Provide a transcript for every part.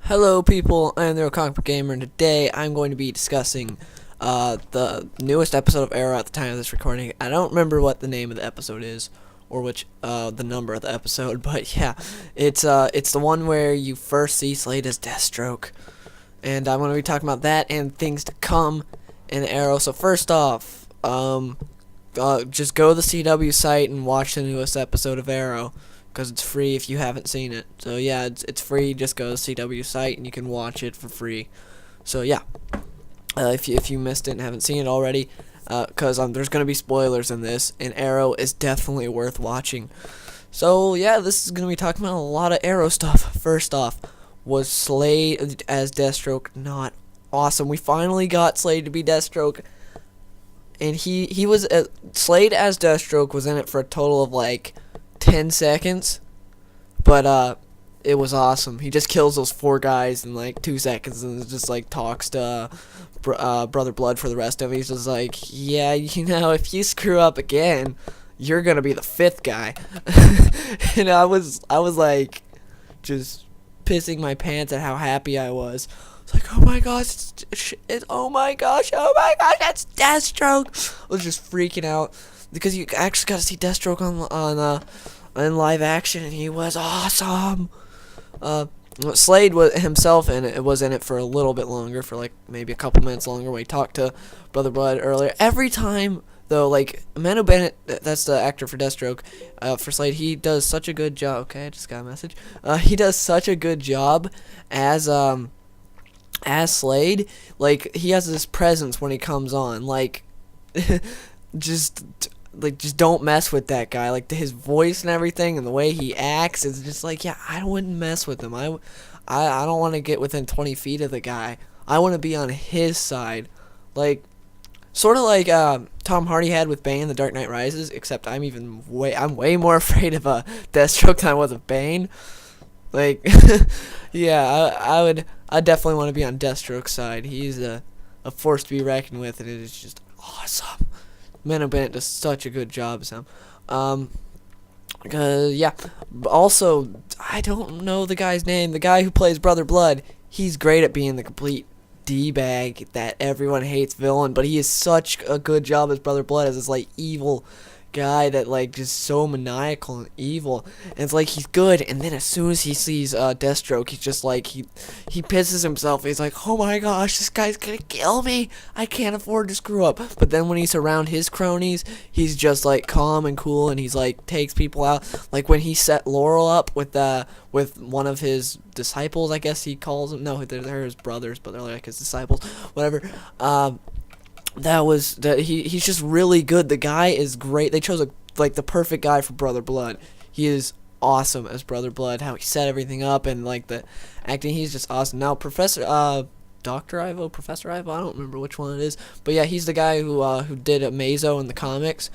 Hello people, I am the Comic Book Gamer, and today I'm going to be discussing the newest episode of Arrow at the time of this recording. I don't remember what the name of the episode is, or which the number of the episode, but yeah, it's the one where you first see Slade as Deathstroke, and I'm going to be talking about that and things to come in Arrow. So first off, just go to the CW site and watch the newest episode of Arrow, because it's free if you haven't seen it. So yeah, it's free. Just go to the CW site and you can watch it for free. So yeah, if you missed it and haven't seen it already, because there's gonna be spoilers in this, and Arrow is definitely worth watching. So yeah, this is gonna be talking about a lot of Arrow stuff. First off, was Slade as Deathstroke not awesome? We finally got Slade to be Deathstroke, and he was Slade as Deathstroke was in it for a total of like 10 seconds, but it was awesome. He just kills those 4 guys in like 2 seconds and just like talks to Brother Blood for the rest of it. He's just like, yeah, if you screw up again, you're gonna be the 5th guy. And I was like just pissing my pants at how happy I was. It's like, oh my gosh, that's Deathstroke. I was just freaking out because you actually got to see Deathstroke in live action, and he was awesome. Slade was himself in it. It was in it for a little bit longer, for like maybe a couple minutes longer, when he talked to Brother Blood earlier. Every time though, like Mano Bennett, that's the actor for Deathstroke, for Slade, he does such a good job. Okay, I just got a message. He does such a good job as Slade. Like, he has this presence when he comes on, like just don't mess with that guy. Like, his voice and everything and the way he acts is just like, yeah, I wouldn't mess with him. I don't want to get within 20 feet of the guy. I want to be on his side. Like, sort of like Tom Hardy had with Bane in The Dark Knight Rises, except I'm way more afraid of Deathstroke than I was of Bane. Like, yeah, I definitely want to be on Deathstroke's side. He's a force to be reckoned with, and it is just awesome. Mano Bennett does such a good job as him. Yeah. Also, I don't know the guy's name. The guy who plays Brother Blood, he's great at being the complete D-bag that everyone hates villain, but he is such a good job as Brother Blood, as this like evil guy that like just so maniacal and evil, and it's like he's good, and then as soon as he sees Deathstroke, he's just like he pisses himself. He's like, oh my gosh, this guy's gonna kill me, I can't afford to screw up. But then when he's around his cronies, he's just like calm and cool, and he's like takes people out. Like when he set Laurel up with one of his disciples, I guess he calls them. No, they're his brothers, but they're like his disciples, whatever. He's just really good. The guy is great. They chose the perfect guy for Brother Blood. He is awesome as Brother Blood. How he set everything up, and like the acting, he's just awesome. Now Professor Ivo, I don't remember which one it is, but yeah, he's the guy who did Amazo in the comics.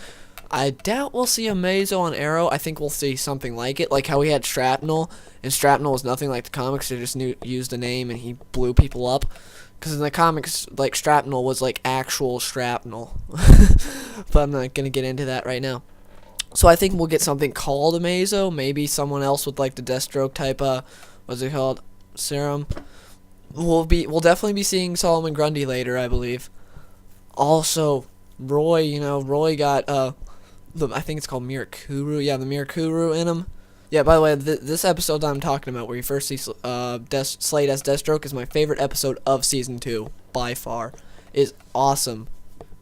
I doubt we'll see Amazo on Arrow. I think we'll see something like it, like how we had Shrapnel, and Shrapnel was nothing like the comics. They just used a name, and he blew people up. Because in the comics, like, Shrapnel was, like, actual shrapnel. But I'm not going to get into that right now. So I think we'll get something called Amazo. Maybe someone else with, like, the Deathstroke type, what's it called? Serum. We'll definitely be seeing Solomon Grundy later, I believe. Also, Roy, Roy got, I think it's called Mirakuru. Yeah, the Mirakuru in him. Yeah, by the way, this episode that I'm talking about, where you first see Slade as Deathstroke, is my favorite episode of Season 2, by far. Is awesome.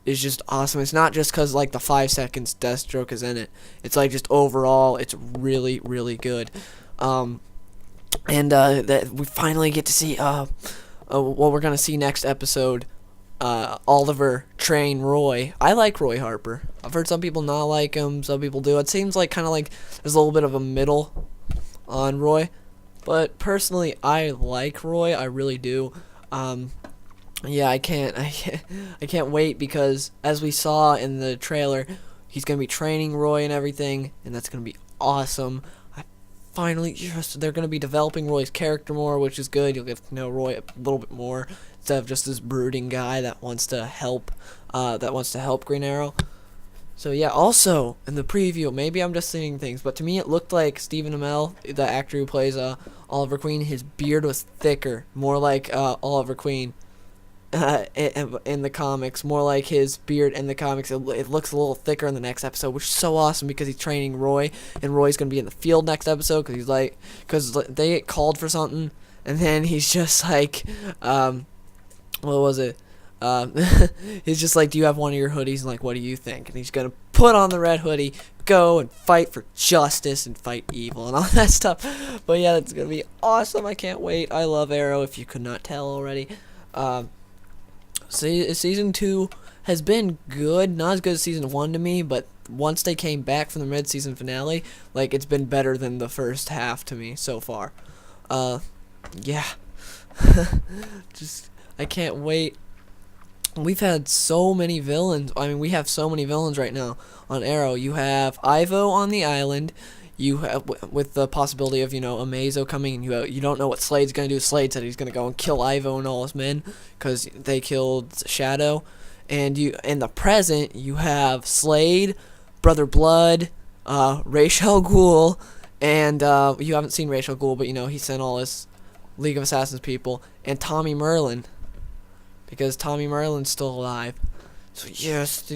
It's just awesome. It's not just because, like, the 5 seconds Deathstroke is in it. It's, like, just overall, it's really, really good. That we finally get to see, what we're going to see next episode, Oliver train Roy. I like Roy Harper. I've heard some people not like him, some people do. It seems like kind of like there's a little bit of a middle on Roy, but personally I like Roy. I really do. Yeah, I can't wait, because as we saw in the trailer, he's gonna be training Roy and everything, and that's gonna be awesome. They're going to be developing Roy's character more, which is good. You'll get to know Roy a little bit more, instead of just this brooding guy that wants to help Green Arrow. So yeah, also in the preview, maybe I'm just seeing things, but to me it looked like Stephen Amell, the actor who plays Oliver Queen, his beard was thicker, more like Oliver Queen in the comics, more like his beard in the comics. It looks a little thicker in the next episode, which is so awesome because he's training Roy, and Roy's gonna be in the field next episode because they get called for something, and then he's just like, what was it? Um, he's just like, do you have one of your hoodies? And like, what do you think? And he's gonna put on the red hoodie, go and fight for justice and fight evil and all that stuff. But yeah, it's gonna be awesome. I can't wait. I love Arrow, if you could not tell already. Season 2 has been good, not as good as season 1 to me, but once they came back from the mid-season finale, like, it's been better than the first half to me so far. Yeah. Just, I can't wait. We've had so many villains. I mean, we have so many villains right now on Arrow. You have Ivo on the island. You have, with the possibility of, Amazo coming, and you don't know what Slade's gonna do. Slade said he's gonna go and kill Ivo and all his men because they killed Shadow. And in the present, you have Slade, Brother Blood, Ra's al Ghul, and you haven't seen Ra's al Ghul, but he sent all his League of Assassins people, and Tommy Merlin, because Tommy Merlin's still alive. So yes,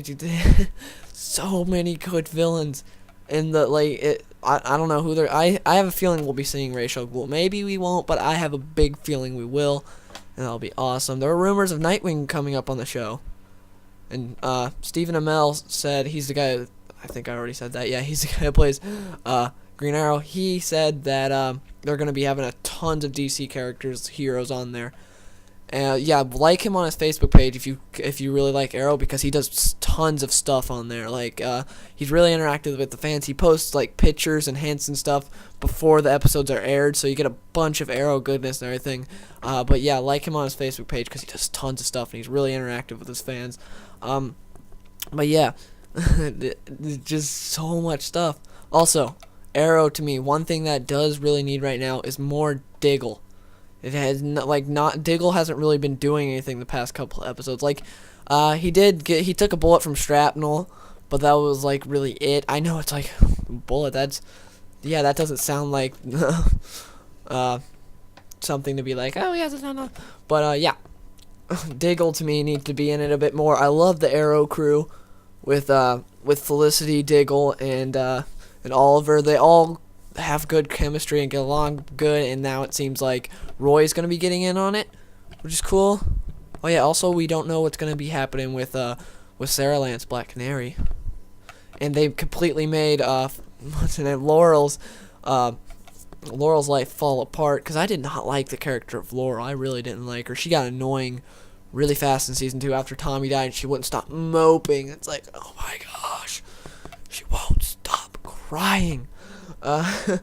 so many good villains. And I don't know who they're. I have a feeling we'll be seeing Ra's al Ghul. Maybe we won't, but I have a big feeling we will, and that'll be awesome. There are rumors of Nightwing coming up on the show, and Stephen Amell said, he's the guy. I think I already said that. Yeah, he's the guy who plays Green Arrow. He said that they're gonna be having a tons of DC heroes on there. Yeah, like him on his Facebook page if you really like Arrow, because he does tons of stuff on there. Like, he's really interactive with the fans. He posts like pictures and hints and stuff before the episodes are aired, so you get a bunch of Arrow goodness and everything. But yeah, like him on his Facebook page because he does tons of stuff and he's really interactive with his fans. But yeah, just so much stuff. Also, Arrow, to me, one thing that does really need right now is more Diggle. It has Diggle hasn't really been doing anything the past couple episodes. Like, he took a bullet from shrapnel, but that was like really it. I know it's like bullet. That doesn't sound like something to be like, oh yeah, no. But yeah, Diggle to me needs to be in it a bit more. I love the Arrow crew with Felicity, Diggle, and Oliver. They all have good chemistry and get along good, and now it seems like Roy's gonna be getting in on it, which is cool. Oh yeah, also we don't know what's gonna be happening with Sarah Lance, Black Canary, and they completely made what's her name, Laurel's life fall apart, because I did not like the character of Laurel. I really didn't like her. She got annoying really fast in season 2 after Tommy died, and she wouldn't stop moping. It's like, oh my gosh, she won't stop crying. But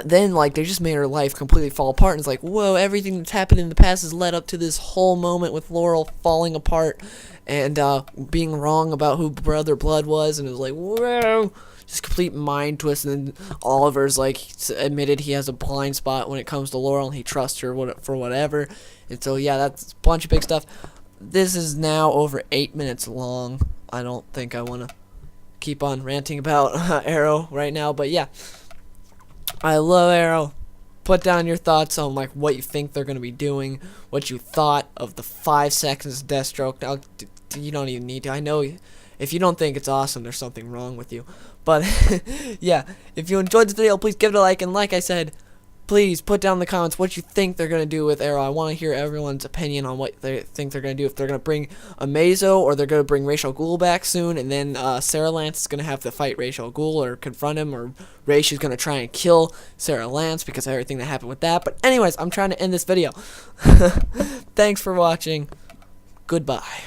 then like they just made her life completely fall apart, and it's like, whoa, everything that's happened in the past has led up to this whole moment with Laurel falling apart and being wrong about who Brother Blood was, and it was like, whoa, just complete mind twist. And then Oliver's like admitted he has a blind spot when it comes to Laurel, and he trusts her for whatever. And so yeah, that's a bunch of big stuff. This is now over 8 minutes long. I don't think I want to keep on ranting about Arrow right now, but yeah, I love Arrow. Put down your thoughts on like what you think they're gonna be doing, what you thought of the 5 seconds of Deathstroke. Now, you don't even need to. I know if you don't think it's awesome, there's something wrong with you. But yeah, if you enjoyed this video, please give it a like, and like I said, please put down in the comments what you think they're going to do with Arrow. I want to hear everyone's opinion on what they think they're going to do. If they're going to bring Amazo, or they're going to bring Ra's al Ghul back soon, and then Sarah Lance is going to have to fight Ra's al Ghul or confront him, or Ra's is going to try and kill Sarah Lance because of everything that happened with that. But anyways, I'm trying to end this video. Thanks for watching. Goodbye.